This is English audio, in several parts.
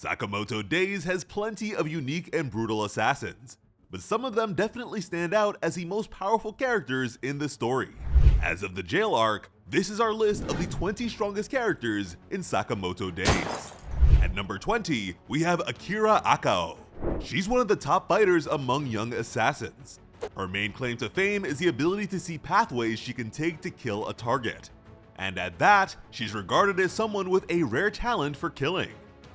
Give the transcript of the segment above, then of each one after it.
Sakamoto Days has plenty of unique and brutal assassins, but some of them definitely stand out as the most powerful characters in the story. As of the jail arc, this is our list of the 20 strongest characters in Sakamoto Days. At number 20, we have Akira Akao. She's one of the top fighters among young assassins. Her main claim to fame is the ability to see pathways she can take to kill a target. And at that, she's regarded as someone with a rare talent for killing.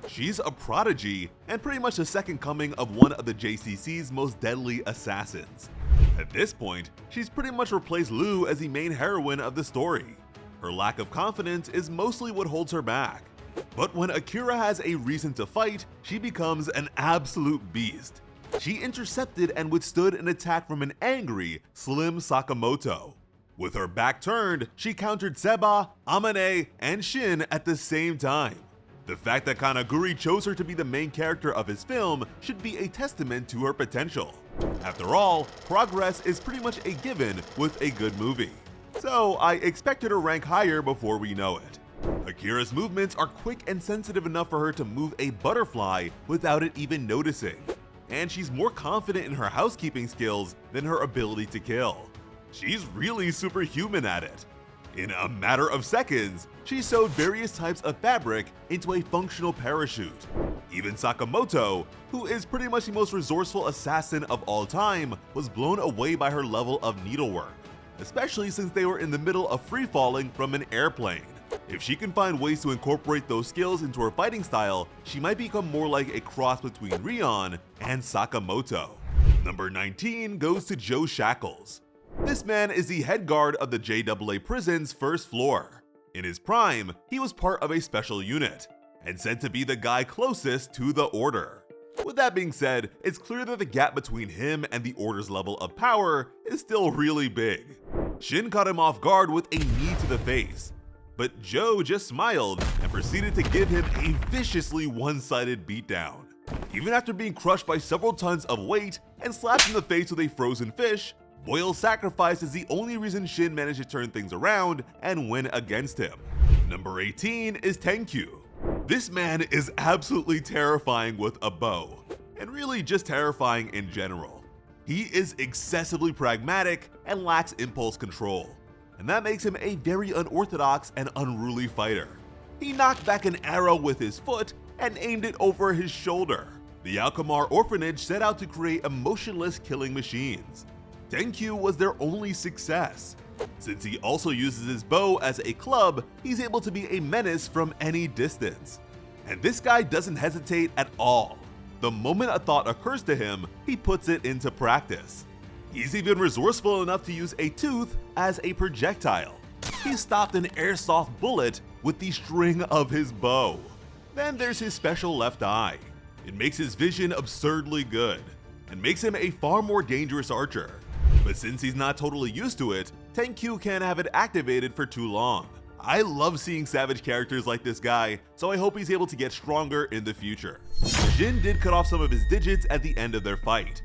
She's a prodigy and pretty much the second coming of one of the JCC's most deadly assassins. At this point, she's pretty much replaced Lou as the main heroine of the story. Her lack of confidence is mostly what holds her back. But when Akira has a reason to fight, she becomes an absolute beast. She intercepted and withstood an attack from an angry, slim Sakamoto. With her back turned, she countered Seba, Amane, and Shin at the same time. The fact that Kanaguri chose her to be the main character of his film should be a testament to her potential. After all, progress is pretty much a given with a good movie. So I expect her to rank higher before we know it. Akira's movements are quick and sensitive enough for her to move a butterfly without it even noticing. And she's more confident in her housekeeping skills than her ability to kill. She's really superhuman at it. In a matter of seconds, she sewed various types of fabric into a functional parachute. Even Sakamoto, who is pretty much the most resourceful assassin of all time, was blown away by her level of needlework, especially since they were in the middle of free falling from an airplane. If she can find ways to incorporate those skills into her fighting style, she might become more like a cross between Rion and Sakamoto. Number 19 goes to Joe Shackles. This man is the head guard of the JAA prison's first floor. In his prime, he was part of a special unit, and said to be the guy closest to the Order. With that being said, it's clear that the gap between him and the Order's level of power is still really big. Shin caught him off guard with a knee to the face, but Joe just smiled and proceeded to give him a viciously one-sided beatdown. Even after being crushed by several tons of weight and slapped in the face with a frozen fish, Boyle's sacrifice is the only reason Shin managed to turn things around and win against him. Number 18 is Tenkyu. This man is absolutely terrifying with a bow, and really just terrifying in general. He is excessively pragmatic and lacks impulse control, and that makes him a very unorthodox and unruly fighter. He knocked back an arrow with his foot and aimed it over his shoulder. The Alkmaar orphanage set out to create emotionless killing machines. Tenkyu was their only success. Since he also uses his bow as a club, he's able to be a menace from any distance. And this guy doesn't hesitate at all. The moment a thought occurs to him, he puts it into practice. He's even resourceful enough to use a tooth as a projectile. He stopped an airsoft bullet with the string of his bow. Then there's his special left eye. It makes his vision absurdly good, and makes him a far more dangerous archer. But since he's not totally used to it, Tenkyu can't have it activated for too long. I love seeing savage characters like this guy, so I hope he's able to get stronger in the future. Shin did cut off some of his digits at the end of their fight,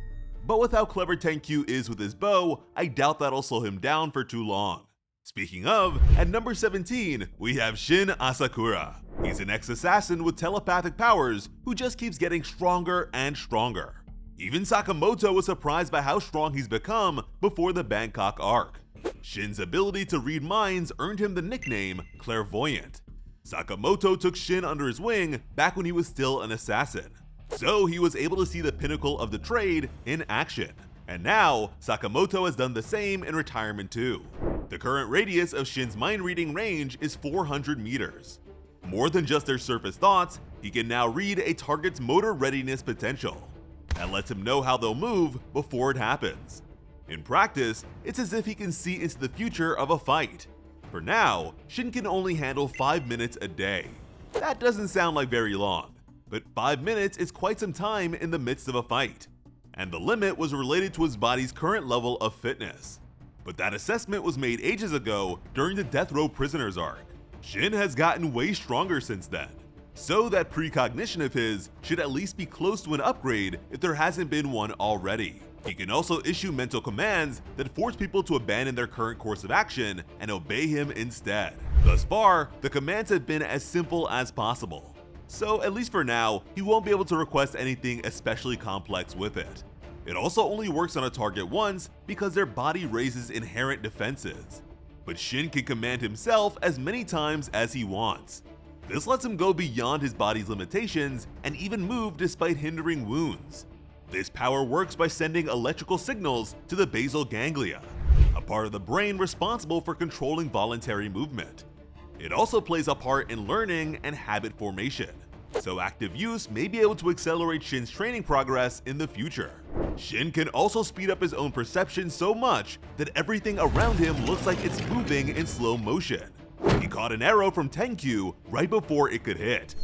but with how clever Tenkyu is with his bow, I doubt that'll slow him down for too long. Speaking of, at number 17, we have Shin Asakura. He's an ex-assassin with telepathic powers who just keeps getting stronger and stronger. Even Sakamoto was surprised by how strong he's become before the Bangkok arc. Shin's ability to read minds earned him the nickname Clairvoyant. Sakamoto took Shin under his wing back when he was still an assassin, so he was able to see the pinnacle of the trade in action. And now, Sakamoto has done the same in retirement too. The current radius of Shin's mind reading range is 400 meters. More than just their surface thoughts, he can now read a target's motor readiness potential. That lets him know how they'll move before it happens. In practice, it's as if he can see into the future of a fight. For now, Shin can only handle 5 minutes a day. That doesn't sound like very long, but 5 minutes is quite some time in the midst of a fight. And the limit was related to his body's current level of fitness. But that assessment was made ages ago during the Death Row Prisoners arc. Shin has gotten way stronger since then, so that precognition of his should at least be close to an upgrade if there hasn't been one already. He can also issue mental commands that force people to abandon their current course of action and obey him instead. Thus far, the commands have been as simple as possible. so at least for now, he won't be able to request anything especially complex with it. It also only works on a target once because their body raises inherent defenses. But Shin can command himself as many times as he wants. This lets him go beyond his body's limitations and even move despite hindering wounds. This power works by sending electrical signals to the basal ganglia, a part of the brain responsible for controlling voluntary movement. It also plays a part in learning and habit formation, so active use may be able to accelerate Shin's training progress in the future. Shin can also speed up his own perception so much that everything around him looks like it's moving in slow motion. He caught an arrow from Tenkyu right before it could hit,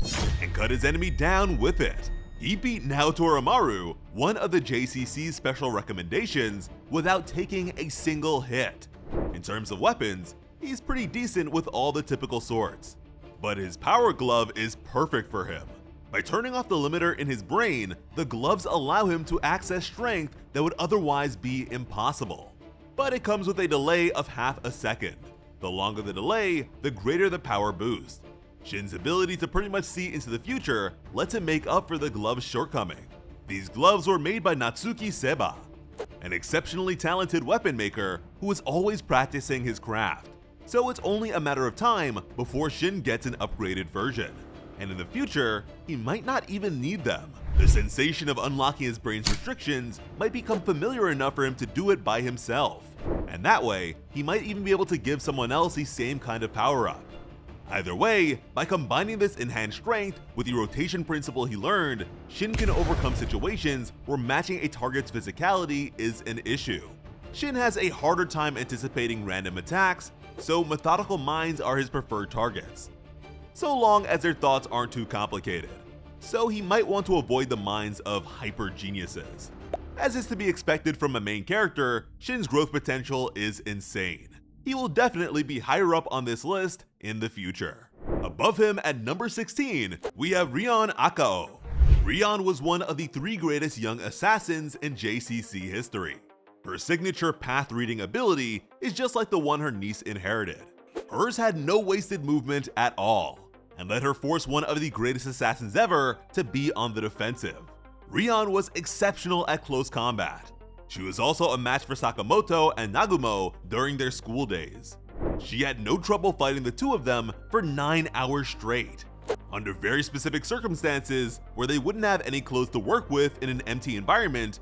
and cut his enemy down with it. He beat Naoto Oromaru, one of the JCC's special recommendations, without taking a single hit. In terms of weapons, he's pretty decent with all the typical sorts. But his power glove is perfect for him. By turning off the limiter in his brain, the gloves allow him to access strength that would otherwise be impossible. But it comes with a delay of half a second. The longer the delay, the greater the power boost. Shin's ability to pretty much see into the future lets him make up for the glove's shortcoming. These gloves were made by Natsuki Seba, an exceptionally talented weapon maker who is always practicing his craft. So it's only a matter of time before Shin gets an upgraded version. And in the future, he might not even need them. The sensation of unlocking his brain's restrictions might become familiar enough for him to do it by himself. And that way, he might even be able to give someone else the same kind of power-up. Either way, by combining this enhanced strength with the rotation principle he learned, Shin can overcome situations where matching a target's physicality is an issue. Shin has a harder time anticipating random attacks, so methodical minds are his preferred targets, so long as their thoughts aren't too complicated. So he might want to avoid the minds of hyper geniuses. As is to be expected from a main character, Shin's growth potential is insane. He will definitely be higher up on this list in the future. Above him at number 16, we have Rion Akao. Rion was one of the 3 greatest young assassins in JCC history. Her signature path reading ability is just like the one her niece inherited. Hers had no wasted movement at all, and let her force one of the greatest assassins ever to be on the defensive. Rion was exceptional at close combat. She was also a match for Sakamoto and Nagumo during their school days. She had no trouble fighting the two of them for 9 hours straight, under very specific circumstances where they wouldn't have any clothes to work with in an empty environment.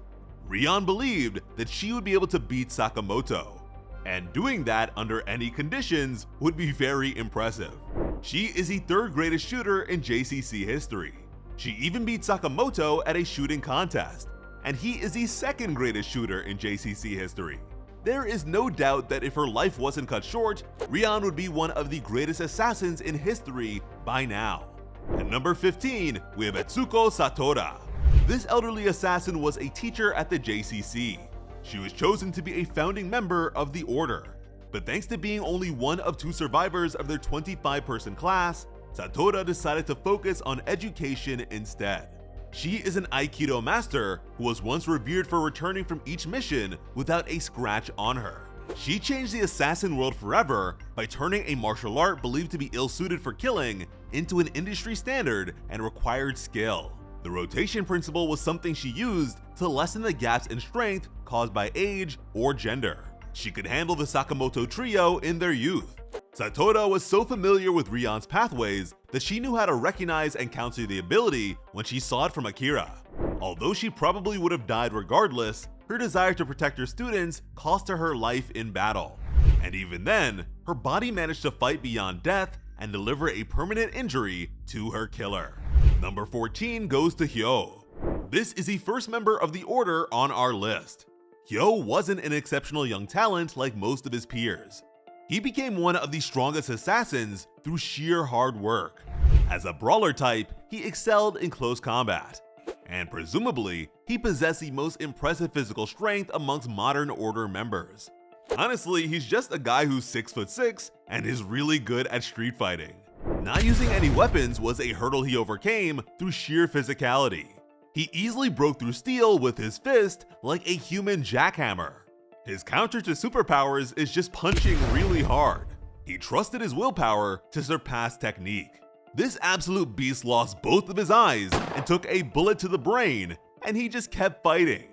Rion believed that she would be able to beat Sakamoto, and doing that under any conditions would be very impressive. She is the 3rd greatest shooter in JCC history. She even beat Sakamoto at a shooting contest, and he is the 2nd greatest shooter in JCC history. There is no doubt that if her life wasn't cut short, Rion would be one of the greatest assassins in history by now. At number 15, we have Etsuko Satora. This elderly assassin was a teacher at the JCC. She was chosen to be a founding member of the Order, but thanks to being only one of 2 survivors of their 25-person class, Satora decided to focus on education instead. She is an Aikido master who was once revered for returning from each mission without a scratch on her. She changed the assassin world forever by turning a martial art believed to be ill-suited for killing into an industry standard and required skill. The rotation principle was something she used to lessen the gaps in strength caused by age or gender. She could handle the Sakamoto trio in their youth. Satora was so familiar with Rion's pathways that she knew how to recognize and counter the ability when she saw it from Akira. Although she probably would have died regardless, her desire to protect her students cost her her life in battle. And even then, her body managed to fight beyond death and deliver a permanent injury to her killer. Number 14 goes to Hyo. This is the first member of the Order on our list. Hyo wasn't an exceptional young talent like most of his peers. He became one of the strongest assassins through sheer hard work. As a brawler type, he excelled in close combat, and presumably, he possessed the most impressive physical strength amongst modern Order members. Honestly, he's just a guy who's 6'6" and is really good at street fighting. Not using any weapons was a hurdle he overcame through sheer physicality. He easily broke through steel with his fist like a human jackhammer. His counter to superpowers is just punching really hard. He trusted his willpower to surpass technique. This absolute beast lost both of his eyes and took a bullet to the brain, and he just kept fighting.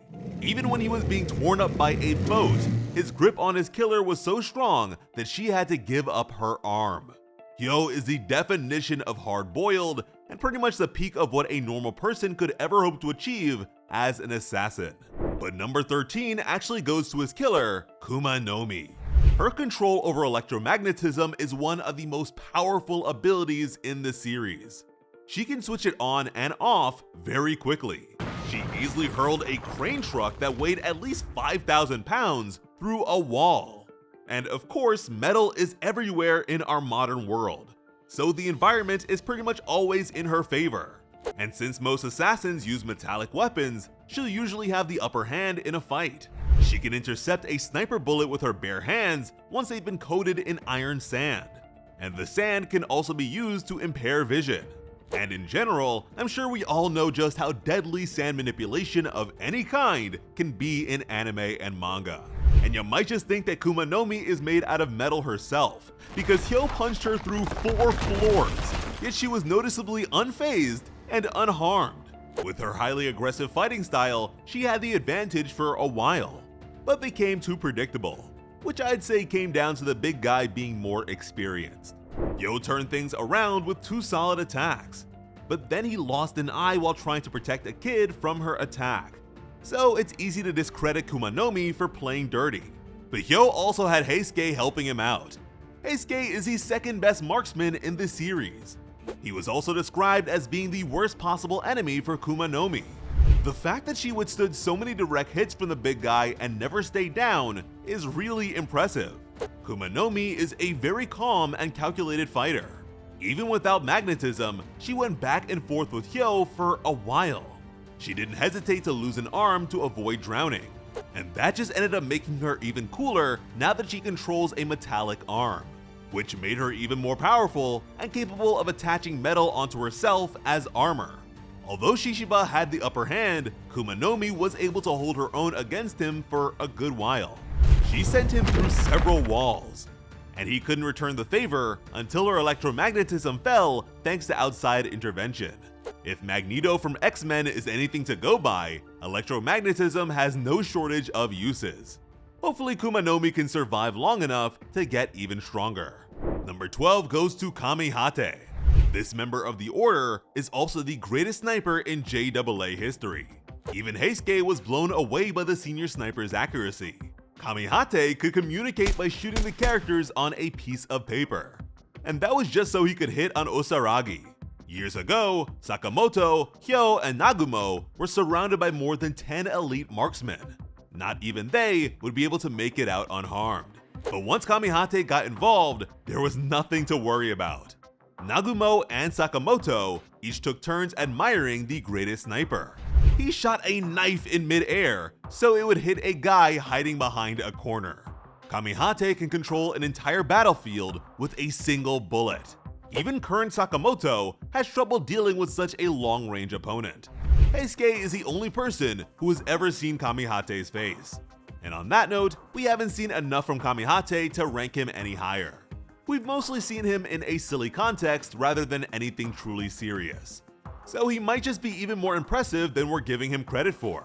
Even when he was being torn up by a boat, his grip on his killer was so strong that she had to give up her arm. Hyo is the definition of hard-boiled, and pretty much the peak of what a normal person could ever hope to achieve as an assassin. But number 13 actually goes to his killer, Kumanomi. Her control over electromagnetism is one of the most powerful abilities in the series. She can switch it on and off very quickly. She easily hurled a crane truck that weighed at least 5,000 pounds through a wall. And of course, metal is everywhere in our modern world, so the environment is pretty much always in her favor. And since most assassins use metallic weapons, she'll usually have the upper hand in a fight. She can intercept a sniper bullet with her bare hands once they've been coated in iron sand. And the sand can also be used to impair vision. And in general, I'm sure we all know just how deadly sand manipulation of any kind can be in anime and manga. And you might just think that Kumanomi is made out of metal herself, because Hyo punched her through 4 floors, yet she was noticeably unfazed and unharmed. With her highly aggressive fighting style, she had the advantage for a while, but became too predictable, which I'd say came down to the big guy being more experienced. Hyo turned things around with 2 solid attacks, but then he lost an eye while trying to protect a kid from her attack. So it's easy to discredit Kumanomi for playing dirty. But Hyo also had Heisuke helping him out. Heisuke is the second best marksman in the series. He was also described as being the worst possible enemy for Kumanomi. The fact that she withstood so many direct hits from the big guy and never stayed down is really impressive. Kumanomi is a very calm and calculated fighter. Even without magnetism, she went back and forth with Hyo for a while. She didn't hesitate to lose an arm to avoid drowning, and that just ended up making her even cooler now that she controls a metallic arm, which made her even more powerful and capable of attaching metal onto herself as armor. Although Shishiba had the upper hand, Kumanomi was able to hold her own against him for a good while. She sent him through several walls, and he couldn't return the favor until her electromagnetism fell thanks to outside intervention. If Magneto from X-Men is anything to go by, electromagnetism has no shortage of uses. Hopefully Kumanomi can survive long enough to get even stronger. Number 12 goes to Kamihate. This member of the Order is also the greatest sniper in JAA history. Even Heisuke was blown away by the senior sniper's accuracy. Kamihate could communicate by shooting the characters on a piece of paper, and that was just so he could hit on Osaragi. Years ago, Sakamoto, Hyo, and Nagumo were surrounded by more than 10 elite marksmen. Not even they would be able to make it out unharmed. But once Kamihate got involved, there was nothing to worry about. Nagumo and Sakamoto each took turns admiring the greatest sniper. He shot a knife in mid-air, so it would hit a guy hiding behind a corner. Kamihate can control an entire battlefield with a single bullet. Even current Sakamoto has trouble dealing with such a long-range opponent. Heisuke is the only person who has ever seen Kamihate's face. And on that note, we haven't seen enough from Kamihate to rank him any higher. We've mostly seen him in a silly context rather than anything truly serious. So he might just be even more impressive than we're giving him credit for.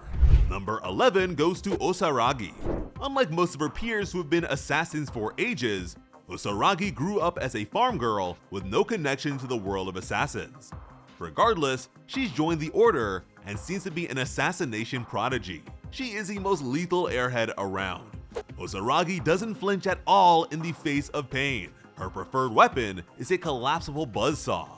Number 11 goes to Osaragi. Unlike most of her peers who have been assassins for ages, Osaragi grew up as a farm girl with no connection to the world of assassins. Regardless, she's joined the Order and seems to be an assassination prodigy. She is the most lethal airhead around. Osaragi doesn't flinch at all in the face of pain. Her preferred weapon is a collapsible buzzsaw.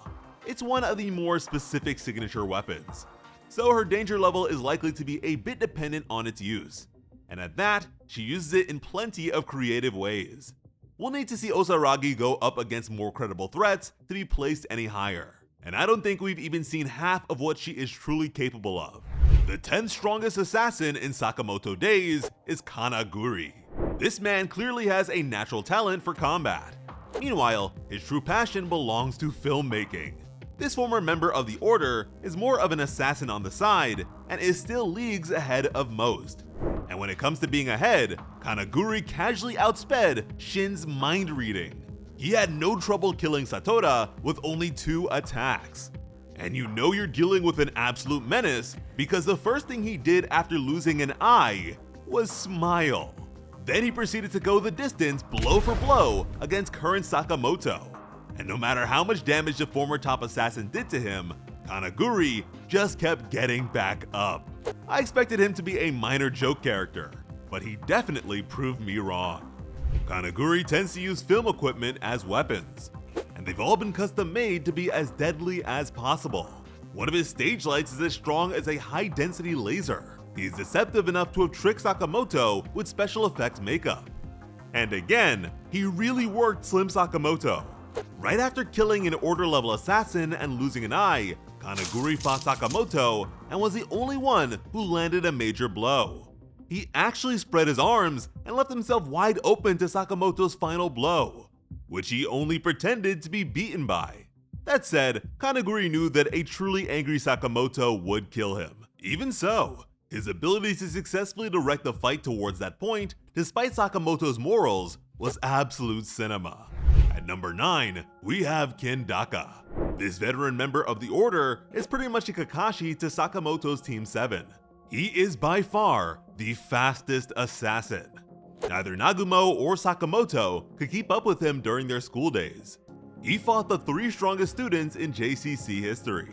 It's one of the more specific signature weapons, so her danger level is likely to be a bit dependent on its use. And at that, she uses it in plenty of creative ways. We'll need to see Osaragi go up against more credible threats to be placed any higher, and I don't think we've even seen half of what she is truly capable of. The 10th strongest assassin in Sakamoto Days is Kanaguri. This man clearly has a natural talent for combat. Meanwhile, his true passion belongs to filmmaking. This former member of the Order is more of an assassin on the side and is still leagues ahead of most. And when it comes to being ahead, Kanaguri casually outsped Shin's mind reading. he had no trouble killing Satora with only 2 attacks. And you know you're dealing with an absolute menace because the first thing he did after losing an eye was smile. Then he proceeded to go the distance blow for blow against current Sakamoto. And no matter how much damage the former top assassin did to him, Kanaguri just kept getting back up. I expected him to be a minor joke character, but he definitely proved me wrong. Kanaguri tends to use film equipment as weapons, and they've all been custom made to be as deadly as possible. One of his stage lights is as strong as a high-density laser. He's deceptive enough to have tricked Sakamoto with special effects makeup. And again, he really worked Slim Sakamoto. Right after killing an order-level assassin and losing an eye, Kanaguri fought Sakamoto and was the only one who landed a major blow. He actually spread his arms and left himself wide open to Sakamoto's final blow, which he only pretended to be beaten by. That said, Kanaguri knew that a truly angry Sakamoto would kill him. Even so, his ability to successfully direct the fight towards that point, despite Sakamoto's morals, was absolute cinema. At number 9, we have Kindaka. This veteran member of the Order is pretty much a Kakashi to Sakamoto's Team 7. He is by far the fastest assassin. Neither Nagumo or Sakamoto could keep up with him during their school days. He fought the 3 strongest students in JCC history.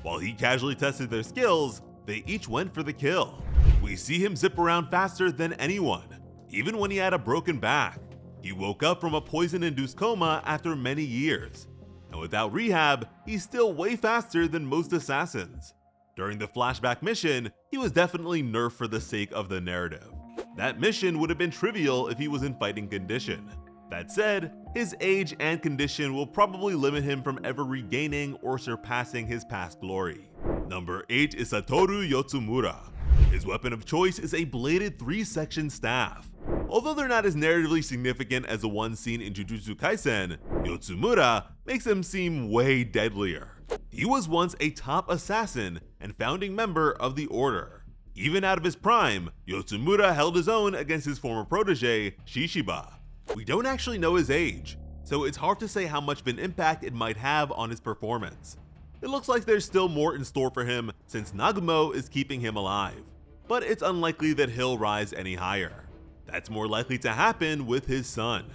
While he casually tested their skills, they each went for the kill. We see him zip around faster than anyone, even when he had a broken back. He woke up from a poison-induced coma after many years, and without rehab, he's still way faster than most assassins. During the flashback mission, he was definitely nerfed for the sake of the narrative. That mission would have been trivial if he was in fighting condition. That said, his age and condition will probably limit him from ever regaining or surpassing his past glory. Number 8 is Satoru Yotsumura. His weapon of choice is a bladed 3-section staff. Although they're not as narratively significant as the ones seen in Jujutsu Kaisen, Yotsumura makes him seem way deadlier. He was once a top assassin and founding member of the Order. Even out of his prime, Yotsumura held his own against his former protege, Shishiba. We don't actually know his age, so it's hard to say how much of an impact it might have on his performance. It looks like there's still more in store for him since Nagumo is keeping him alive, but it's unlikely that he'll rise any higher. That's more likely to happen with his son.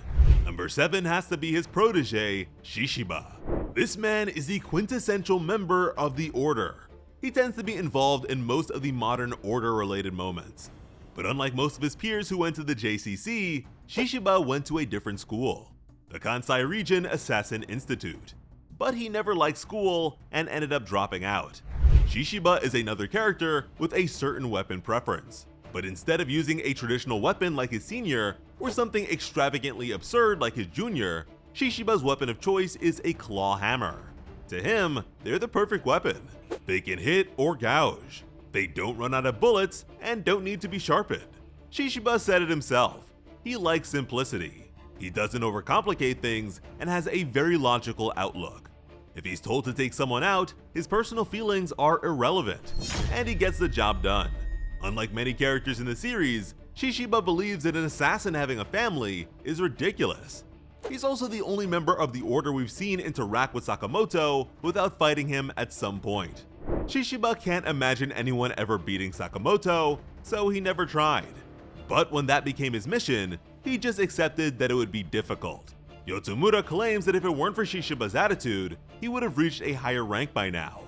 Number 7 has to be his protege, Shishiba. This man is the quintessential member of the Order. He tends to be involved in most of the modern Order-related moments. But unlike most of his peers who went to the JCC, Shishiba went to a different school, the Kansai Region Assassin Institute. But he never liked school and ended up dropping out. Shishiba is another character with a certain weapon preference. But instead of using a traditional weapon like his senior, or something extravagantly absurd like his junior, Shishiba's weapon of choice is a claw hammer. To him, they're the perfect weapon. They can hit or gouge. They don't run out of bullets and don't need to be sharpened. Shishiba said it himself. He likes simplicity. He doesn't overcomplicate things and has a very logical outlook. If he's told to take someone out, his personal feelings are irrelevant, and he gets the job done. Unlike many characters in the series, Shishiba believes that an assassin having a family is ridiculous. He's also the only member of the Order we've seen interact with Sakamoto without fighting him at some point. Shishiba can't imagine anyone ever beating Sakamoto, so he never tried. But when that became his mission, he just accepted that it would be difficult. Yotsumura claims that if it weren't for Shishiba's attitude, he would have reached a higher rank by now.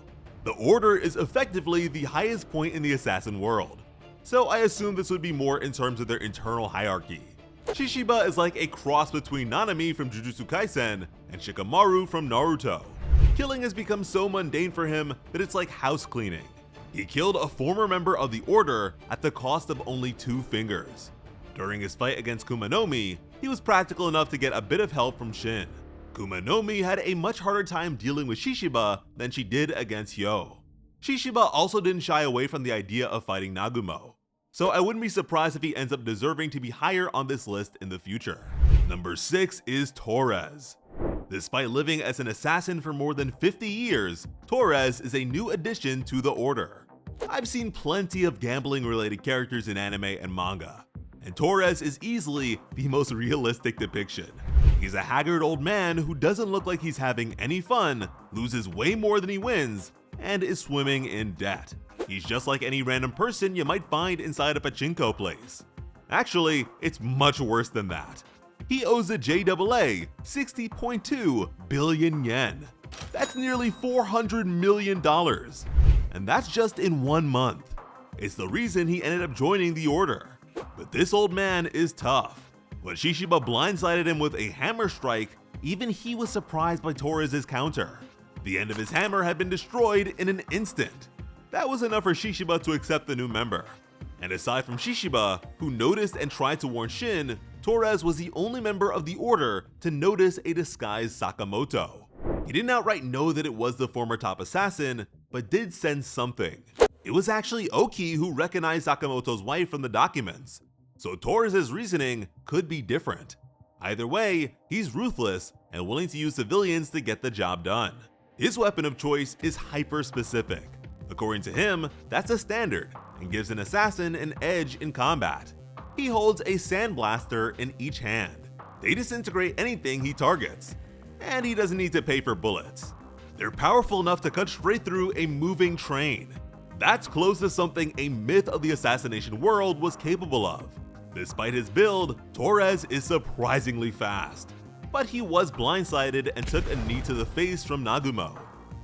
The Order is effectively the highest point in the assassin world, so I assume this would be more in terms of their internal hierarchy. Shishiba is like a cross between Nanami from Jujutsu Kaisen and Shikamaru from Naruto. Killing has become so mundane for him that it's like house cleaning. He killed a former member of the Order at the cost of only 2 fingers. During his fight against Kumanomi, he was practical enough to get a bit of help from Shin. Kumanomi had a much harder time dealing with Shishiba than she did against Hyo. Shishiba also didn't shy away from the idea of fighting Nagumo, so I wouldn't be surprised if he ends up deserving to be higher on this list in the future. Number 6 is Torres. Despite living as an assassin for more than 50 years, Torres is a new addition to the Order. I've seen plenty of gambling-related characters in anime and manga, and Torres is easily the most realistic depiction. He's a haggard old man who doesn't look like he's having any fun, loses way more than he wins, and is swimming in debt. He's just like any random person you might find inside a pachinko place. Actually, it's much worse than that. He owes the JAA 60.2 billion yen. That's nearly $400 million. And that's just in 1 month. It's the reason he ended up joining the order. But this old man is tough. When Shishiba blindsided him with a hammer strike, even he was surprised by Torres' counter. The end of his hammer had been destroyed in an instant. That was enough for Shishiba to accept the new member. And aside from Shishiba, who noticed and tried to warn Shin, Torres was the only member of the order to notice a disguised Sakamoto. He didn't outright know that it was the former top assassin, but did sense something. It was actually Oki who recognized Sakamoto's wife from the documents, so Torres' reasoning could be different. Either way, he's ruthless and willing to use civilians to get the job done. His weapon of choice is hyper-specific. According to him, that's a standard and gives an assassin an edge in combat. He holds a sandblaster in each hand. They disintegrate anything he targets, and he doesn't need to pay for bullets. They're powerful enough to cut straight through a moving train. That's close to something a myth of the assassination world was capable of. Despite his build, Torres is surprisingly fast, but he was blindsided and took a knee to the face from Nagumo.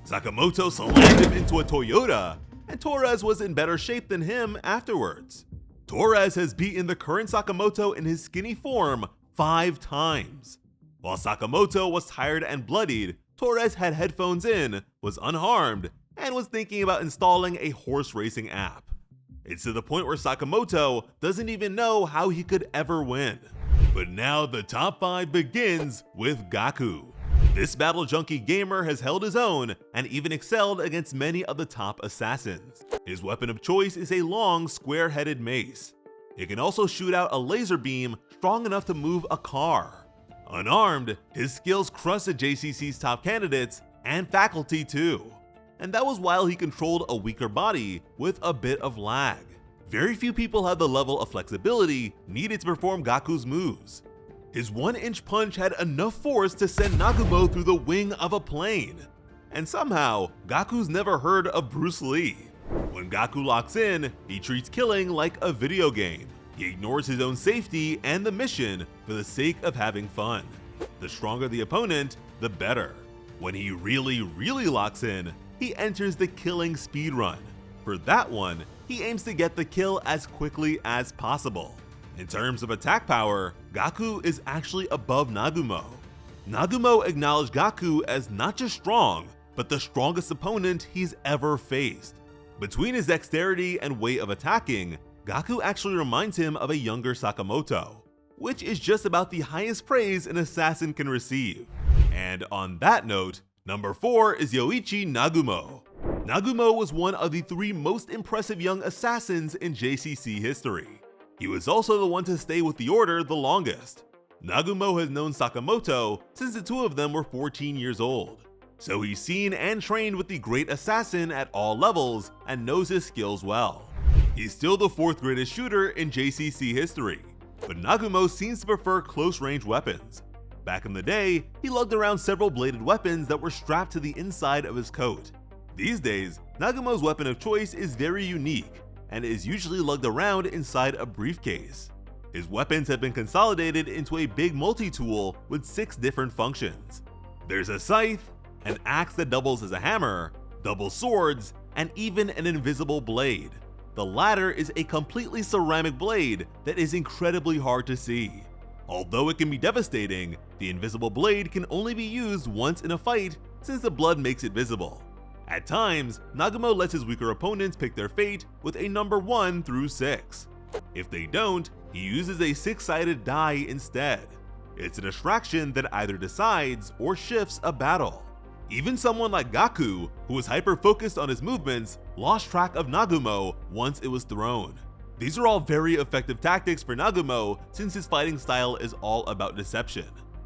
Sakamoto slammed him into a Toyota, and Torres was in better shape than him afterwards. Torres has beaten the current Sakamoto in his skinny form 5 times. While Sakamoto was tired and bloodied, Torres had headphones in, was unharmed, and was thinking about installing a horse racing app. It's to the point where Sakamoto doesn't even know how he could ever win. But now the top 5 begins with Gaku. This battle junkie gamer has held his own and even excelled against many of the top assassins. His weapon of choice is a long, square-headed mace. It can also shoot out a laser beam strong enough to move a car. Unarmed, his skills crushed JCC's top candidates and faculty too. And that was while he controlled a weaker body with a bit of lag. Very few people have the level of flexibility needed to perform Gaku's moves. His 1-inch punch had enough force to send Nagumo through the wing of a plane. And somehow, Gaku's never heard of Bruce Lee. When Gaku locks in, he treats killing like a video game. He ignores his own safety and the mission for the sake of having fun. The stronger the opponent, the better. When he really locks in, he enters the killing speedrun. For that one, he aims to get the kill as quickly as possible. In terms of attack power, Gaku is actually above Nagumo. Nagumo acknowledged Gaku as not just strong, but the strongest opponent he's ever faced. Between his dexterity and way of attacking, Gaku actually reminds him of a younger Sakamoto, which is just about the highest praise an assassin can receive. And on that note, number 4 is Yoichi Nagumo. Nagumo was one of the 3 most impressive young assassins in JCC history. He was also the one to stay with the order the longest. Nagumo has known Sakamoto since the 2 of them were 14 years old, so he's seen and trained with the great assassin at all levels and knows his skills well. He's still the 4th greatest shooter in JCC history, but Nagumo seems to prefer close-range weapons. Back in the day, he lugged around several bladed weapons that were strapped to the inside of his coat. These days, Nagumo's weapon of choice is very unique and is usually lugged around inside a briefcase. His weapons have been consolidated into a big multi-tool with 6 different functions. There's a scythe, an axe that doubles as a hammer, double swords, and even an invisible blade. The latter is a completely ceramic blade that is incredibly hard to see. Although it can be devastating, the invisible blade can only be used once in a fight since the blood makes it visible. At times, Nagumo lets his weaker opponents pick their fate with a number 1 through 6. If they don't, he uses a 6-sided die instead. It's a distraction that either decides or shifts a battle. Even someone like Gaku, who was hyper-focused on his movements, lost track of Nagumo once it was thrown. These are all very effective tactics for Nagumo since his fighting style is all about deception.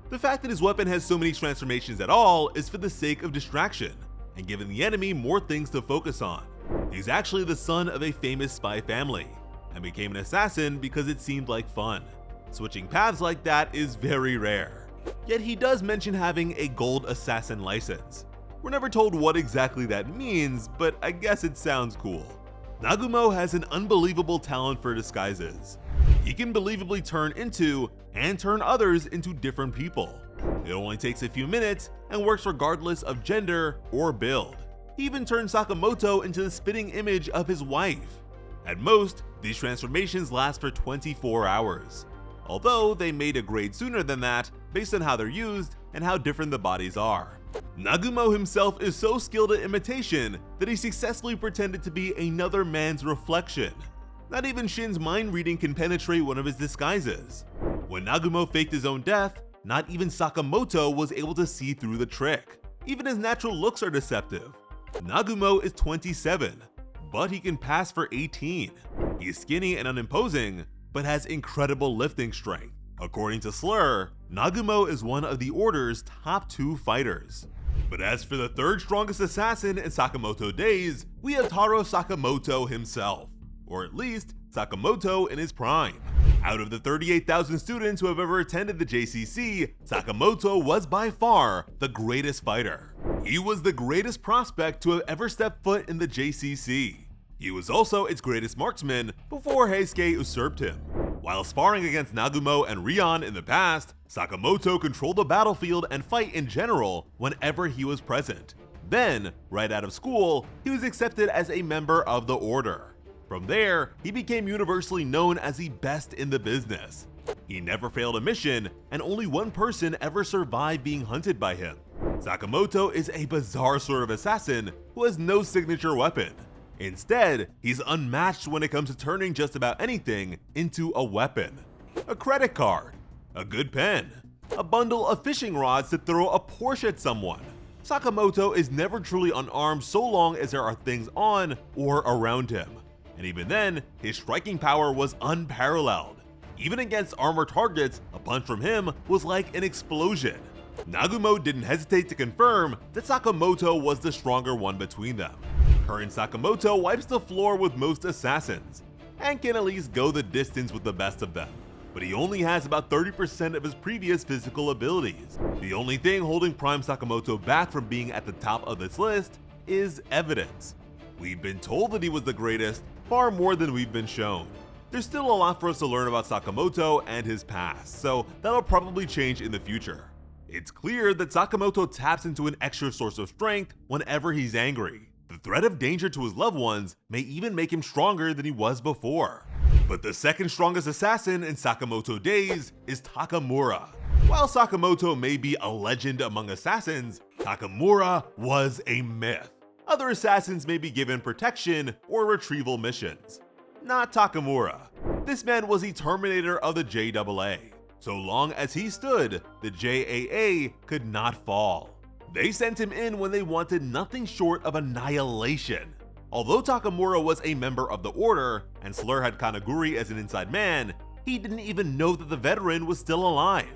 The fact that his weapon has so many transformations at all is for the sake of distraction and giving the enemy more things to focus on. He's actually the son of a famous spy family, and became an assassin because it seemed like fun. Switching paths like that is very rare. Yet he does mention having a gold assassin license. We're never told what exactly that means, but I guess it sounds cool. Nagumo has an unbelievable talent for disguises. He can believably turn into and turn others into different people. It only takes a few minutes and works regardless of gender or build. He even turned Sakamoto into the spitting image of his wife. At most, these transformations last for 24 hours. Although they may degrade sooner than that based on how they're used and how different the bodies are. Nagumo himself is so skilled at imitation that he successfully pretended to be another man's reflection. Not even Shin's mind reading can penetrate one of his disguises. When Nagumo faked his own death, not even Sakamoto was able to see through the trick. Even his natural looks are deceptive. Nagumo is 27, but he can pass for 18. He's skinny and unimposing, but has incredible lifting strength. According to Slur, Nagumo is one of the Order's top 2 fighters. But as for the third strongest assassin in Sakamoto Days, we have Taro Sakamoto himself, or at least Sakamoto in his prime. Out of the 38,000 students who have ever attended the JCC, Sakamoto was by far the greatest fighter. He was the greatest prospect to have ever stepped foot in the JCC. He was also its greatest marksman before Heisuke usurped him. While sparring against Nagumo and Rion in the past, Sakamoto controlled the battlefield and fight in general whenever he was present. Then, right out of school, he was accepted as a member of the Order. From there, he became universally known as the best in the business. He never failed a mission, and only one person ever survived being hunted by him. Sakamoto is a bizarre sort of assassin who has no signature weapon. Instead, he's unmatched when it comes to turning just about anything into a weapon. A credit card, a good pen, a bundle of fishing rods to throw a Porsche at someone. Sakamoto is never truly unarmed so long as there are things on or around him. And even then, his striking power was unparalleled. Even against armored targets, a punch from him was like an explosion. Nagumo didn't hesitate to confirm that Sakamoto was the stronger one between them. Current Sakamoto wipes the floor with most assassins, and can at least go the distance with the best of them. But he only has about 30% of his previous physical abilities. The only thing holding Prime Sakamoto back from being at the top of this list is evidence. We've been told that he was the greatest far more than we've been shown. There's still a lot for us to learn about Sakamoto and his past, so that'll probably change in the future. It's clear that Sakamoto taps into an extra source of strength whenever he's angry. The threat of danger to his loved ones may even make him stronger than he was before. But the second strongest assassin in Sakamoto Days is Takamura. While Sakamoto may be a legend among assassins, Takamura was a myth. Other assassins may be given protection or retrieval missions. Not Takamura. This man was the Terminator of the JAA. So long as he stood, the JAA could not fall. They sent him in when they wanted nothing short of annihilation. Although Takamura was a member of the Order, and Slur had Kanaguri as an inside man, he didn't even know that the veteran was still alive.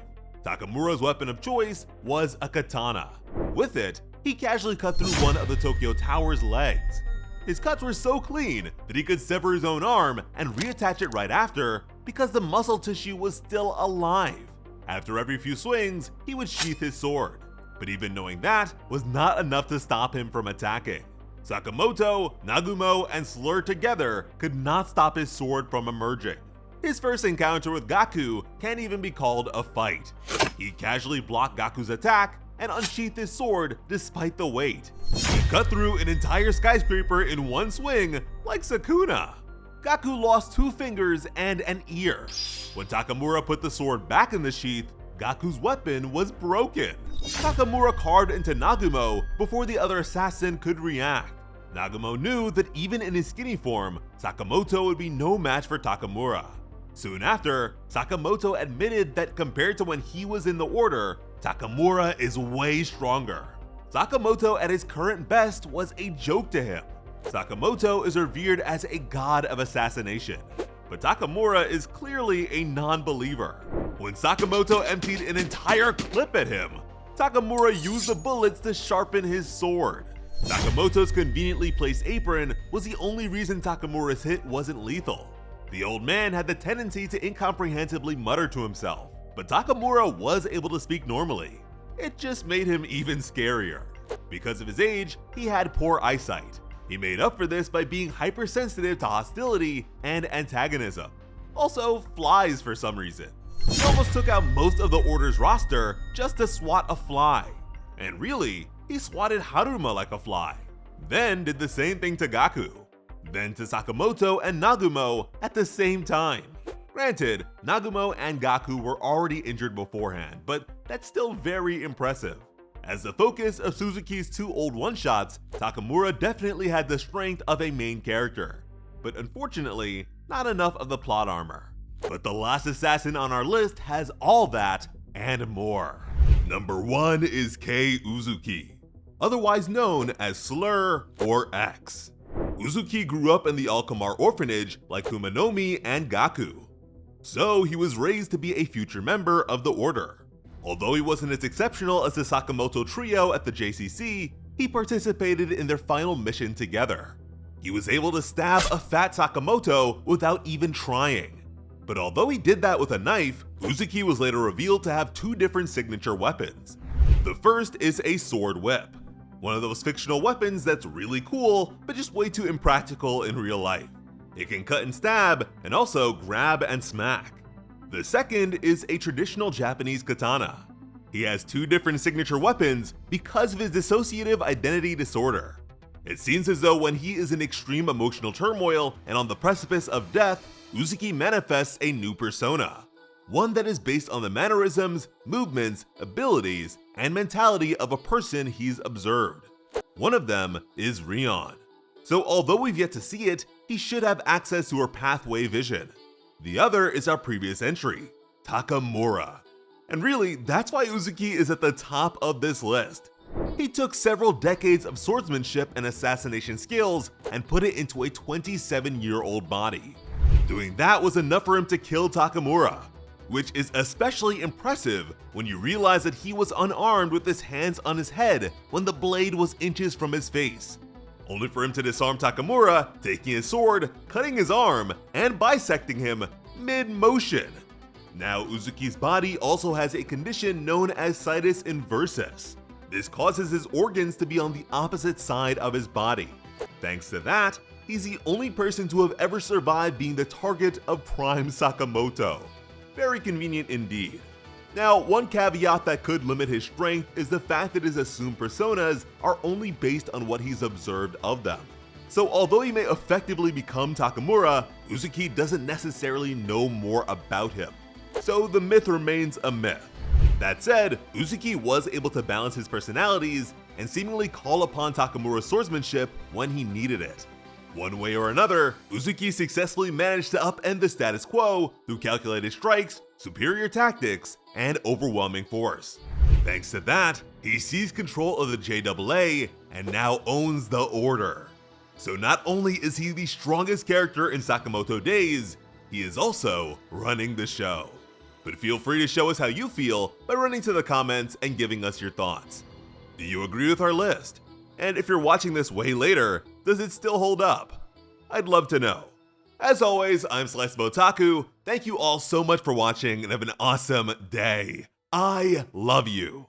Takamura's weapon of choice was a katana. With it, he casually cut through one of the Tokyo Tower's legs. His cuts were so clean that he could sever his own arm and reattach it right after because the muscle tissue was still alive. After every few swings, he would sheath his sword. But even knowing that was not enough to stop him from attacking. Sakamoto, Nagumo, and Slur together could not stop his sword from emerging. His first encounter with Gaku can't even be called a fight. He casually blocked Gaku's attack and unsheathed his sword despite the weight. He cut through an entire skyscraper in one swing like Sukuna. Gaku lost 2 fingers and an ear. When Takamura put the sword back in the sheath, Gaku's weapon was broken. Takamura carved into Nagumo before the other assassin could react. Nagumo knew that even in his skinny form, Sakamoto would be no match for Takamura. Soon after, Sakamoto admitted that compared to when he was in the Order, Takamura is way stronger. Sakamoto at his current best was a joke to him. Sakamoto is revered as a god of assassination, but Takamura is clearly a non-believer. When Sakamoto emptied an entire clip at him, Takamura used the bullets to sharpen his sword. Sakamoto's conveniently placed apron was the only reason Takamura's hit wasn't lethal. The old man had the tendency to incomprehensibly mutter to himself, but Takamura was able to speak normally. It just made him even scarier. Because of his age, he had poor eyesight. He made up for this by being hypersensitive to hostility and antagonism. Also, flies for some reason. He almost took out most of the Order's roster just to swat a fly. And really, he swatted Haruma like a fly. Then did the same thing to Gaku. Then to Sakamoto and Nagumo at the same time. Granted, Nagumo and Gaku were already injured beforehand, but that's still very impressive. As the focus of Suzuki's 2 old one-shots, Takamura definitely had the strength of a main character, but unfortunately, not enough of the plot armor. But the last assassin on our list has all that and more. Number 1 is Kei Uzuki, otherwise known as Slur or X. Uzuki grew up in the Alkamar orphanage like Kumanomi and Gaku, so he was raised to be a future member of the Order. Although he wasn't as exceptional as the Sakamoto trio at the JCC, he participated in their final mission together. He was able to stab a fat Sakamoto without even trying. But although he did that with a knife, Uzuki was later revealed to have 2 different signature weapons. The first is a sword whip, one of those fictional weapons that's really cool, but just way too impractical in real life. It can cut and stab, and also grab and smack. The second is a traditional Japanese katana. He has 2 different signature weapons because of his dissociative identity disorder. It seems as though when he is in extreme emotional turmoil and on the precipice of death, Uzuki manifests a new persona. One that is based on the mannerisms, movements, abilities, and mentality of a person he's observed. One of them is Rion. So although we've yet to see it, he should have access to her pathway vision. The other is our previous entry, Takamura. And really, that's why Uzuki is at the top of this list. He took several decades of swordsmanship and assassination skills and put it into a 27-year-old body. Doing that was enough for him to kill Takamura, which is especially impressive when you realize that he was unarmed with his hands on his head when the blade was inches from his face. Only for him to disarm Takamura, taking his sword, cutting his arm, and bisecting him mid-motion. Now, Uzuki's body also has a condition known as situs inversus. This causes his organs to be on the opposite side of his body. Thanks to that, he's the only person to have ever survived being the target of Prime Sakamoto. Very convenient indeed. Now, one caveat that could limit his strength is the fact that his assumed personas are only based on what he's observed of them. So although he may effectively become Takamura, Uzuki doesn't necessarily know more about him. So the myth remains a myth. That said, Uzuki was able to balance his personalities and seemingly call upon Takamura's swordsmanship when he needed it. One way or another, Uzuki successfully managed to upend the status quo through calculated strikes, superior tactics, and overwhelming force. Thanks to that, he seized control of the JAA and now owns the Order. So not only is he the strongest character in Sakamoto Days, he is also running the show. But feel free to show us how you feel by running to the comments and giving us your thoughts. Do you agree with our list? And if you're watching this way later, does it still hold up? I'd love to know. As always, I'm Sliceable Otaku. Thank you all so much for watching and have an awesome day. I love you.